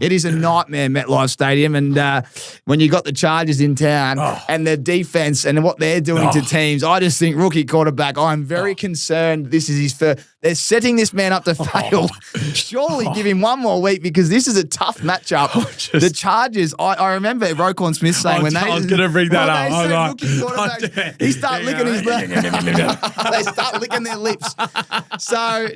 It is a nightmare, MetLife Stadium. And when you got the Chargers in town, and their defense and what they're doing to teams, I just think rookie quarterback, I'm very concerned this is his first. They're setting this man up to fail. Surely give him one more week because this is a tough matchup. The Chargers, I remember Roquan Smith saying I was going to bring that up. Rookie quarterback, he start licking his lips. They start licking their lips. So, I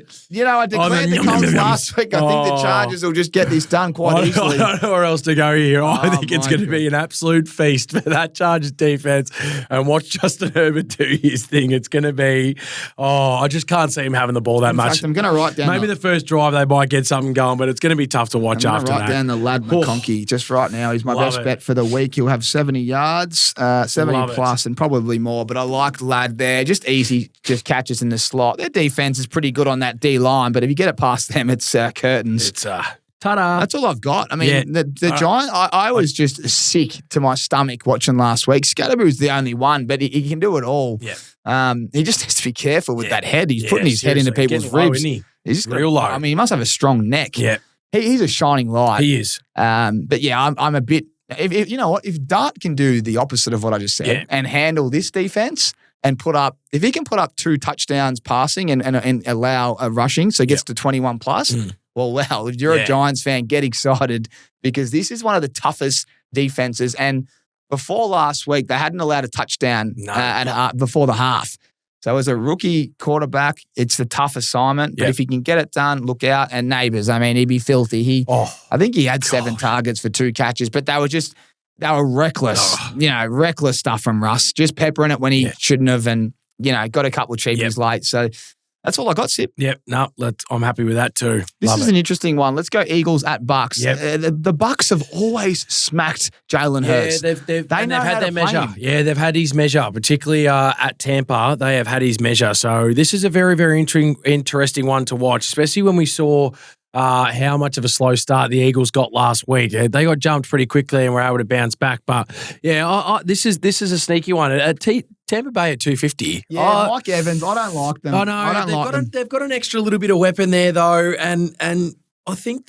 declared the Colts last week. I think the Chargers will just get this done quite easily. I don't know where else to go here. I think it's going to be an absolute feast for that Chargers defense. And watch Justin Herbert do his thing. It's going to be, I just can't see him having the ball that much. Fact, I'm going to write down. Maybe the first drive they might get something going, but it's going to be tough to watch after that. I'm going to write down the lad McConkey just right now. He's my best bet for the week. He'll have 70 yards, 70 plus, and probably more. But I like Lad there. Just easy, just catches in the slot. Their defense is pretty good on that D line, but if you get it past them, it's curtains. It's ta-da. That's all I've got. I mean, the Giants, I was just sick to my stomach watching last week. Scatterboo's the only one, but he can do it all. Yeah. He just has to be careful with that head. He's putting his head into people's ribs. He's real low. I mean, he must have a strong neck. Yeah. He's a shining light. He is. But yeah, I'm a bit, if you know what, if Dart can do the opposite of what I just said and handle this defense and if he can put up 2 touchdowns passing and allow a rushing, so it gets to 21 plus, well, if you're a Giants fan, get excited because this is one of the toughest defenses. And before last week, they hadn't allowed a touchdown before the half. So as a rookie quarterback, it's the tough assignment. But if he can get it done, look out. And Neighbours, I mean, he'd be filthy. I think he had 7 targets for 2 catches, but they were reckless, reckless stuff from Russ. Just peppering it when he shouldn't have, and got a couple of cheapies late. So that's all I got, Sip. Yep. No, I'm happy with that too. This is an interesting one. Let's go Eagles at Bucks. The Bucks have always smacked Jalen Hurts. They've had their measure. Yeah, they've had his measure, particularly at Tampa. They have had his measure. So this is a very, very interesting one to watch, especially when we saw how much of a slow start the Eagles got last week. They got jumped pretty quickly and were able to bounce back. But this is a sneaky one. Tampa Bay at 250. Yeah, Mike Evans. I don't like them. I know they've got an extra little bit of weapon there though, and I think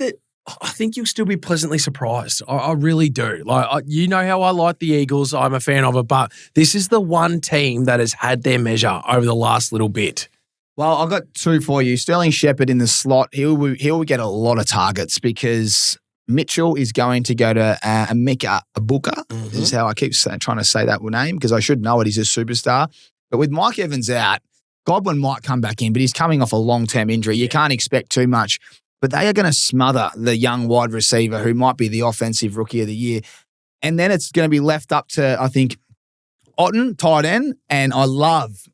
you'll still be pleasantly surprised. I really do. You know how I like the Eagles. I'm a fan of it, but this is the one team that has had their measure over the last little bit. Well, I've got 2 for you. Sterling Shepard in the slot. He'll get a lot of targets because Mitchell is going to go to Emeka Egbuka. This is how I keep trying to say that name because I should know it. He's a superstar. But with Mike Evans out, Godwin might come back in, but he's coming off a long-term injury. You can't expect too much. But they are going to smother the young wide receiver who might be the offensive rookie of the year. And then it's going to be left up to, I think, Otten, tight end, and I love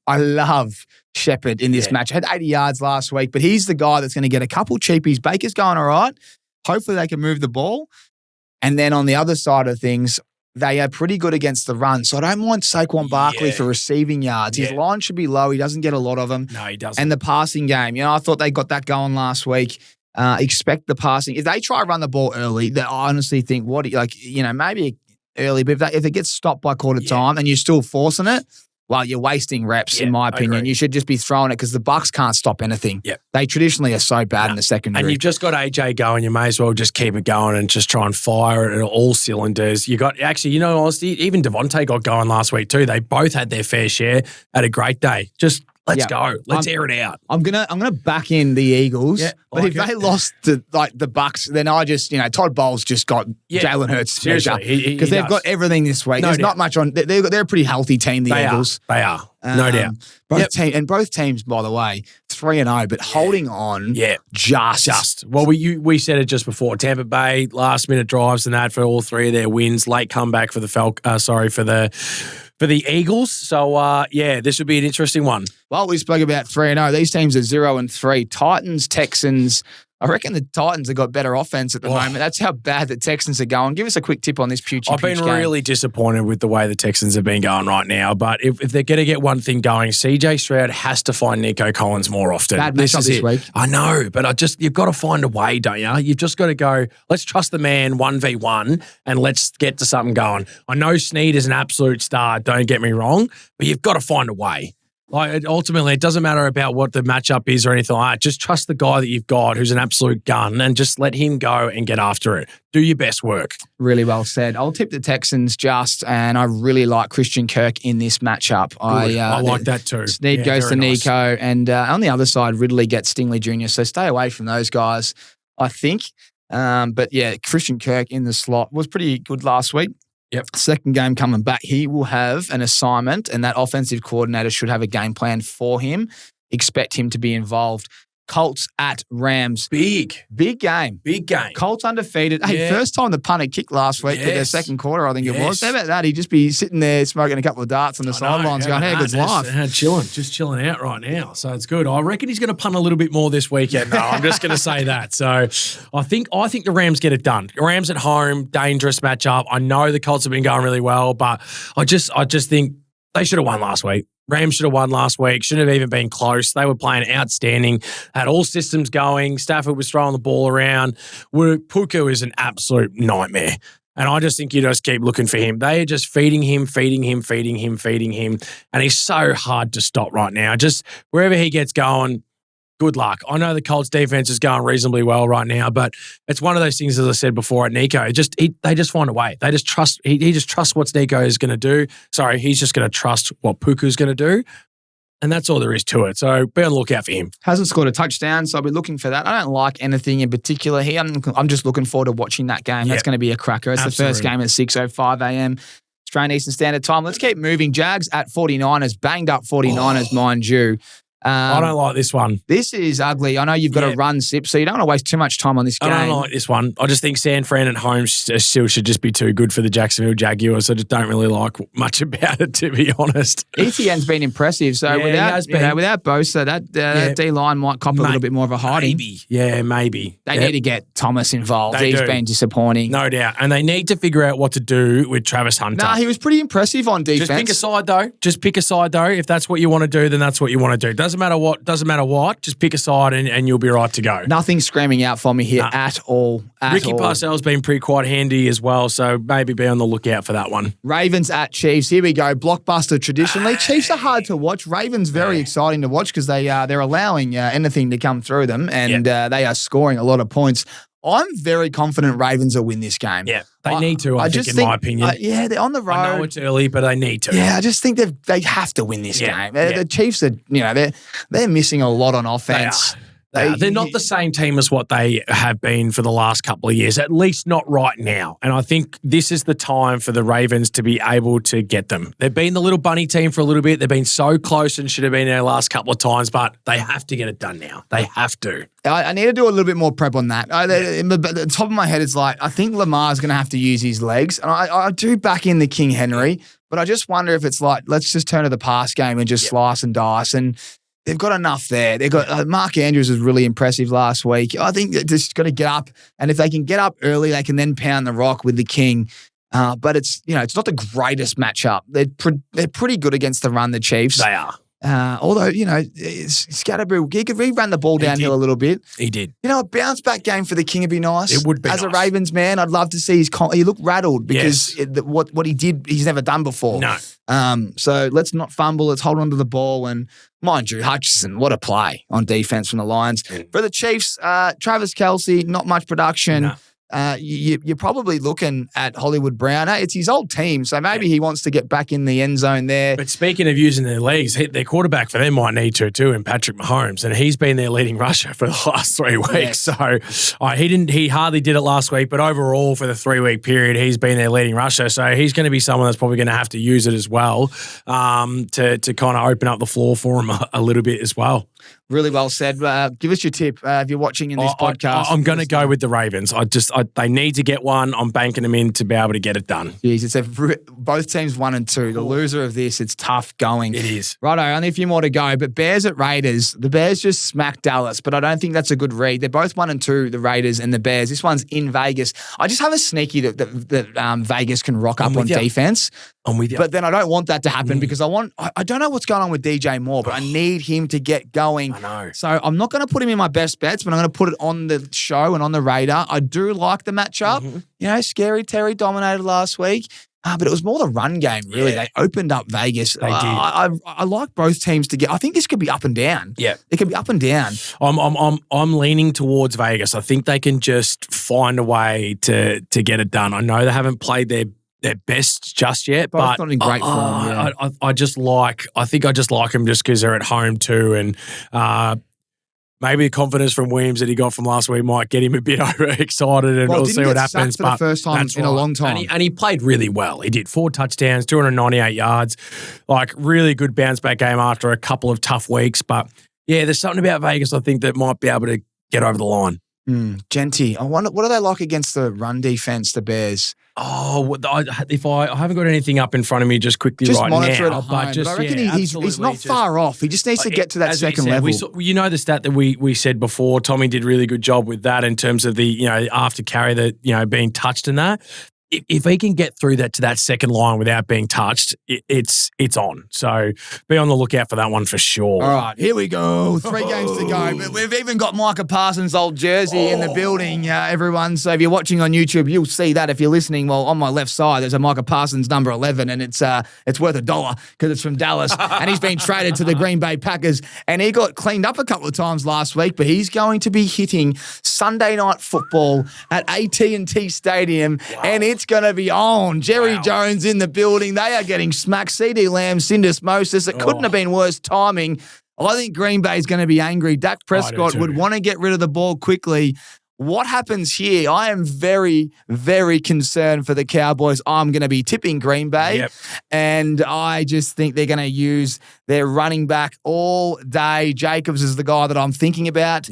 Shepard in this match. Had 80 yards last week, but he's the guy that's going to get a couple cheapies. Baker's going all right. Hopefully they can move the ball. And then on the other side of things, they are pretty good against the run. So I don't mind Saquon Barkley for receiving yards. His line should be low. He doesn't get a lot of them. No, he doesn't. And the passing game, I thought they got that going last week. Expect the passing. If they try to run the ball early, I honestly think maybe early, but if it gets stopped by quarter time and you're still forcing it, well, you're wasting reps, in my opinion. You should just be throwing it because the Bucks can't stop anything. Yep. They traditionally are so bad in the secondary. And you've just got AJ going. You may as well just keep it going and just try and fire it at all cylinders. You got honestly, even Devontae got going last week too. They both had their fair share. Had a great day. Just let's go. Let's air it out. I'm gonna back in the Eagles, but if they lost to the Bucks, then I just Todd Bowles just got Jalen Hurts measure because they've got everything this week. There's not much on. They're a pretty healthy team. The Eagles. They are. No doubt. Both teams, by the way, 3-0, but holding on. Just. Well, we said it just before. Tampa Bay last minute drives and that for all 3 of their wins. Late comeback for the for the Eagles. So, this would be an interesting one. Well, we spoke about 3-0. These teams are 0-3. Titans, Texans. I reckon the Titans have got better offense at the moment. That's how bad the Texans are going. Give us a quick tip on this I've been really disappointed with the way the Texans have been going right now. But if they're going to get one thing going, CJ Stroud has to find Nico Collins more often. Bad matchup this week. I know, but you've got to find a way, don't you? You've just got to go, let's trust the man 1v1 and let's get to something going. I know Snead is an absolute star, don't get me wrong, but you've got to find a way. Ultimately, it doesn't matter about what the matchup is or anything like that. Just trust the guy that you've got who's an absolute gun and just let him go and get after it. Do your best work. Really well said. I'll tip the Texans and I really like Christian Kirk in this matchup. I like that too. Snead goes to Nico, and on the other side, Ridley gets Stingley Jr., so stay away from those guys, I think. But Christian Kirk in the slot was pretty good last week. Yep. Second game coming back, he will have an assignment, and that offensive coordinator should have a game plan for him. Expect him to be involved. Colts at Rams. Big game. Colts undefeated. Hey, first time the punter kicked last week to the second quarter, I think it was. How about that? He'd just be sitting there smoking a couple of darts on the sidelines going, hey, good life. Just chilling out right now. So it's good. I reckon he's going to punt a little bit more this weekend. No, I'm just going to say that. So I think the Rams get it done. Rams at home, dangerous matchup. I know the Colts have been going really well, but I just think they should have won last week. Rams should have won last week. Shouldn't have even been close. They were playing outstanding. Had all systems going. Stafford was throwing the ball around. Puka is an absolute nightmare. And I just think you just keep looking for him. They are just feeding him. And he's so hard to stop right now. Just wherever he gets going, good luck. I know the Colts defense is going reasonably well right now, but it's one of those things, as I said before, at Nico. They just find a way. They just trust. He just trusts what Nico is going to do. Sorry, he's just going to trust what Puka's going to do. And that's all there is to it. So be on the lookout for him. Hasn't scored a touchdown, so I'll be looking for that. I don't like anything in particular here. I'm just looking forward to watching that game. That's going to be a cracker. It's the first game at 6:05 a.m. Australian Eastern Standard Time. Let's keep moving. Jags at 49ers, banged up 49ers, mind you. I don't like this one. This is ugly. I know you've got to run, Sip, so you don't want to waste too much time on this game. I don't like this one. I just think San Fran at home still should just be too good for the Jacksonville Jaguars. I just don't really like much about it, to be honest. Etienne's been impressive. So without Bosa, that D-line might cop a little bit more of a hiding. Maybe. Yeah, maybe. They need to get Thomas involved. He's been disappointing. No doubt. And they need to figure out what to do with Travis Hunter. Nah, he was pretty impressive on defense. Just pick a side, though. If that's what you want to do, then that's what you want to do. Doesn't matter what. Just pick a side and you'll be right to go. Nothing screaming out for me here at all. Ricky Parcells been pretty quite handy as well, so maybe be on the lookout for that one. Ravens at Chiefs. Here we go. Blockbuster traditionally. Chiefs are hard to watch. Ravens very exciting to watch because they're allowing anything to come through them and they are scoring a lot of points. I'm very confident Ravens will win this game. Yeah, they need to, I think, in my opinion. They're on the road. I know it's early, but they need to. Yeah, I just think they have to win this game. The Chiefs are, they're missing a lot on offense. They're not the same team as what they have been for the last couple of years, at least not right now. And I think this is the time for the Ravens to be able to get them. They've been the little bunny team for a little bit. They've been so close and should have been there the last couple of times, but they have to get it done now. They have to. I need to do a little bit more prep on that. At the top of my head, it's like, I think Lamar's going to have to use his legs. And I do back in the King Henry, but I just wonder if it's like, let's just turn to the pass game and just slice and dice. And they've got enough there. They've got Mark Andrews was really impressive last week. I think they're just got to get up, and if they can get up early, they can then pound the rock with the King. But it's it's not the greatest matchup. They're pretty good against the run. The Chiefs. They are. Although Scatterbury, he could rerun the ball downhill a little bit. He did. A bounce back game for the King would be nice. It would be as a Ravens man. I'd love to see he looked rattled because what he did, he's never done before. No. So let's not fumble. Let's hold on to the ball. And mind you, Hutchinson, what a play on defense from the Lions. For the Chiefs, Travis Kelce, not much production. No. You're probably looking at Hollywood Brown. It's his old team, so maybe he wants to get back in the end zone there. But speaking of using their legs, their quarterback for them might need to too, in Patrick Mahomes, and he's been their leading rusher for the last 3 weeks. Yes. So he hardly did it last week, but overall for the 3-week period, he's been their leading rusher. So he's going to be someone that's probably going to have to use it as well to kind of open up the floor for him a little bit as well. Really well said. Give us your tip if you're watching in this podcast. I'm going to go with the Ravens. They need to get one. I'm banking them in to be able to get it done. Jeez, both teams 1 and 2. The loser of this, it's tough going. It is. Righto, only a few more to go. But Bears at Raiders. The Bears just smacked Dallas, but I don't think that's a good read. They're both 1 and 2, the Raiders and the Bears. This one's in Vegas. I just have a sneaky that Vegas can rock up on defense. I'm with you. But then I don't want that to happen because I don't know what's going on with DJ Moore, but I need him to get going. I know. So I'm not going to put him in my best bets, but I'm going to put it on the show and on the radar. I do like the matchup. Mm-hmm. Scary Terry dominated last week. But it was more the run game, really. Yeah. They opened up Vegas. They did. I like both teams to get. I think this could be up and down. Yeah, it could be up and down. I'm leaning towards Vegas. I think they can just find a way to get it done. I know they haven't played their best just yet, but not in great form. Yeah. I think I just like them just because they're at home too, and maybe the confidence from Williams that he got from last week might get him a bit overexcited, and we'll see what happens. For the first time in a long time, and he played really well. He did 4 touchdowns, 298 yards, like really good bounce back game after a couple of tough weeks. But yeah, there's something about Vegas I think that might be able to get over the line. Genty, I wonder what are they like against the run defense, the Bears? Oh, if I haven't got anything up in front of me just quickly just right monitor now. It at home. But I reckon he's not far off. He just needs to get to that second level. The stat that we said before, Tommy did a really good job with that in terms of the, after carry that, being touched in that. If he can get through that to that second line without being touched, it's on. So be on the lookout for that one for sure. All right, here we go. 3 games to go. But we've even got Micah Parsons' old jersey in the building, everyone. So if you're watching on YouTube, you'll see that. If you're listening, well, on my left side, there's a Micah Parsons number 11, and it's worth $1 because it's from Dallas, and he's been traded to the Green Bay Packers, and he got cleaned up a couple of times last week, but he's going to be hitting Sunday Night Football at AT&T Stadium, and it's going to be on. Jerry Jones in the building. They are getting smacked. CeeDee Lamb, Syndesmosis. It couldn't have been worse timing. I think Green Bay is going to be angry. Dak Prescott would want to get rid of the ball quickly. What happens here? I am very, very concerned for the Cowboys. I'm going to be tipping Green Bay, and I just think they're going to use their running back all day. Jacobs is the guy that I'm thinking about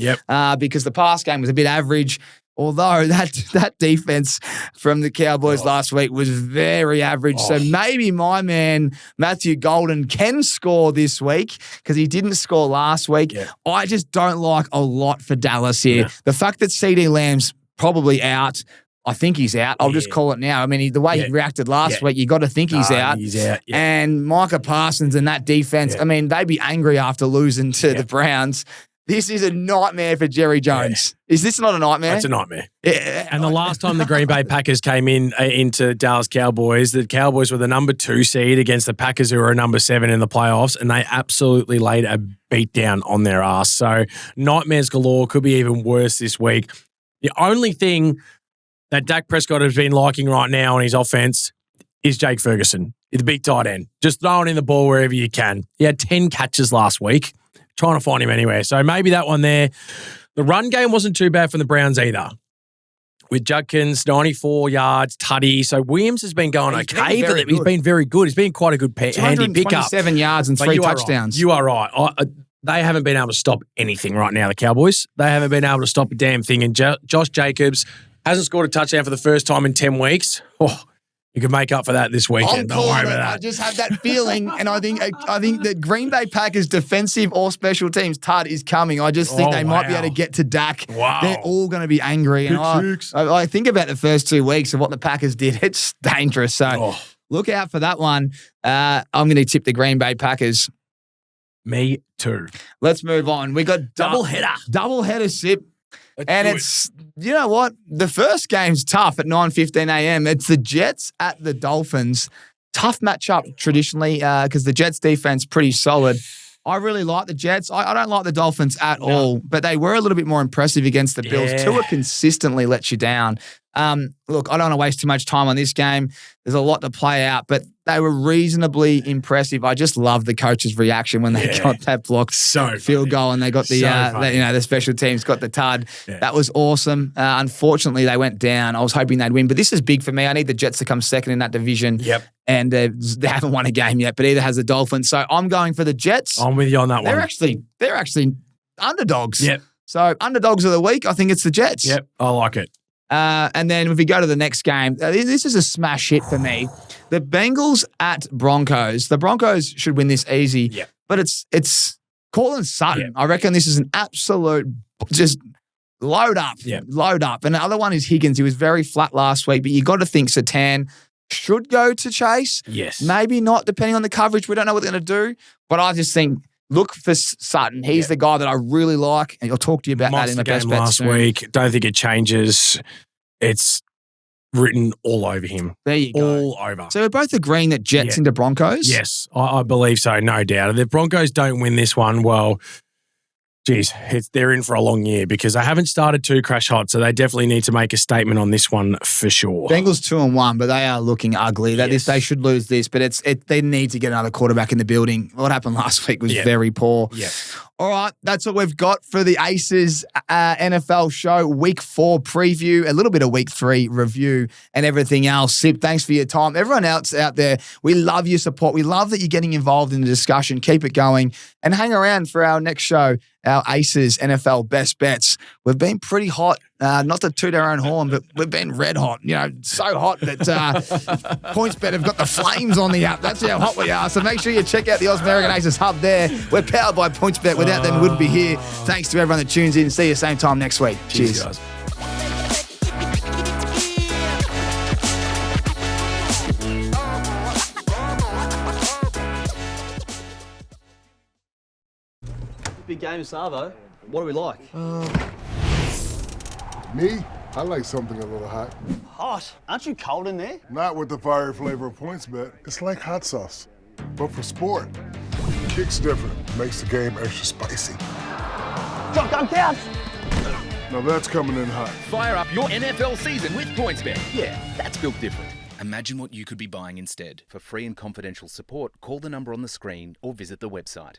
because the pass game was a bit average. Although that defense from the Cowboys last week was very average. So maybe my man, Matthew Golden, can score this week because he didn't score last week. Yeah. I just don't like a lot for Dallas here. Yeah. The fact that CD Lamb's probably out, I think he's out. I'll just call it now. I mean, the way he reacted last week, you got to think he's out. He's out. Yeah. And Micah Parsons and that defense, I mean, they'd be angry after losing to the Browns. This is a nightmare for Jerry Jones. Is this not a nightmare? It's a nightmare. Yeah. And the last time the Green Bay Packers came into Dallas Cowboys, the Cowboys were the number 2 seed against the Packers, who were a number 7 in the playoffs, and they absolutely laid a beat down on their ass. So nightmares galore. Could be even worse this week. The only thing that Dak Prescott has been liking right now on his offense is Jake Ferguson, the big tight end. Just throwing in the ball wherever you can. He had 10 catches last week. Trying to find him anywhere. So maybe that one there. The run game wasn't too bad from the Browns either. With Judkins, 94 yards, tutty. So Williams has been going okay for them. He's been very good. He's been quite a good handy pickup. 227 yards and 3 touchdowns. Right. You are right. They haven't been able to stop anything right now, the Cowboys. They haven't been able to stop a damn thing. And Josh Jacobs hasn't scored a touchdown for the first time in 10 weeks. You can make up for that this weekend. Don't worry about that. I just have that feeling, and I think that Green Bay Packers defensive or special teams Tud is coming. I just think they might be able to get to Dak. Wow. They're all going to be angry. And I think about the first 2 weeks of what the Packers did. It's dangerous. So look out for that one. I'm going to tip the Green Bay Packers. Me too. Let's move on. We got double header, Sip. It's, you know what? The first game's tough at 9:15 a.m. It's the Jets at the Dolphins. Tough matchup traditionally because the Jets defense pretty solid. I really like the Jets. I don't like the Dolphins at all, but they were a little bit more impressive against the Bills. Tua consistently lets you down. Look, I don't want to waste too much time on this game. There's a lot to play out, but they were reasonably impressive. I just love the coach's reaction when they got that blocked field goal and they got the special teams got the tud. Yeah. That was awesome. Unfortunately, they went down. I was hoping they'd win, but this is big for me. I need the Jets to come second in that division. Yep. And they haven't won a game yet, but either has the Dolphins. So I'm going for the Jets. I'm with you on that one. They're actually underdogs. Yep. So underdogs of the week, I think it's the Jets. Yep. I like it. And then if we go to the next game, this is a smash hit for me. The Bengals at Broncos. The Broncos should win this easy, but it's Cortland Sutton. Yep. I reckon this is an absolute just load up. And the other one is Higgins. He was very flat last week, but you got to think Satan should go to Chase. Yes. Maybe not, depending on the coverage. We don't know what they're going to do, but I just think look for Sutton. He's the guy that I really like, and I'll talk to you about that in the best bet last week. Don't think it changes. It's written all over him. There you go. All over. So we're both agreeing that Jets into Broncos? Yes, I believe so, no doubt. If the Broncos don't win this one, well, geez, they're in for a long year because they haven't started too crash hot, so they definitely need to make a statement on this one for sure. Bengals 2-1, but they are looking ugly. They should lose this, but they need to get another quarterback in the building. What happened last week was very poor. Yeah. All right, that's what we've got for the Aces NFL show, Week 4 preview, a little bit of Week 3 review and everything else. Sip, thanks for your time. Everyone else out there, we love your support. We love that you're getting involved in the discussion. Keep it going and hang around for our next show, our Aces NFL Best Bets. We've been pretty hot, not to toot our own horn, but we've been red hot, so hot that PointsBet have got the flames on the app. That's how hot we are. So make sure you check out the Aus American Aces Hub there. We're powered by PointsBet. Without them, we wouldn't be here. Thanks to everyone that tunes in. See you same time next week. Cheers. Guys. Big game, Savo. What do we like? Me? I like something a little hot. Hot? Aren't you cold in there? Not with the fire flavor of PointsBet. It's like hot sauce, but for sport. Kicks different, makes the game extra spicy. Shotgun count! Now that's coming in hot. Fire up your NFL season with PointsBet. Yeah, that's built different. Imagine what you could be buying instead. For free and confidential support, call the number on the screen or visit the website.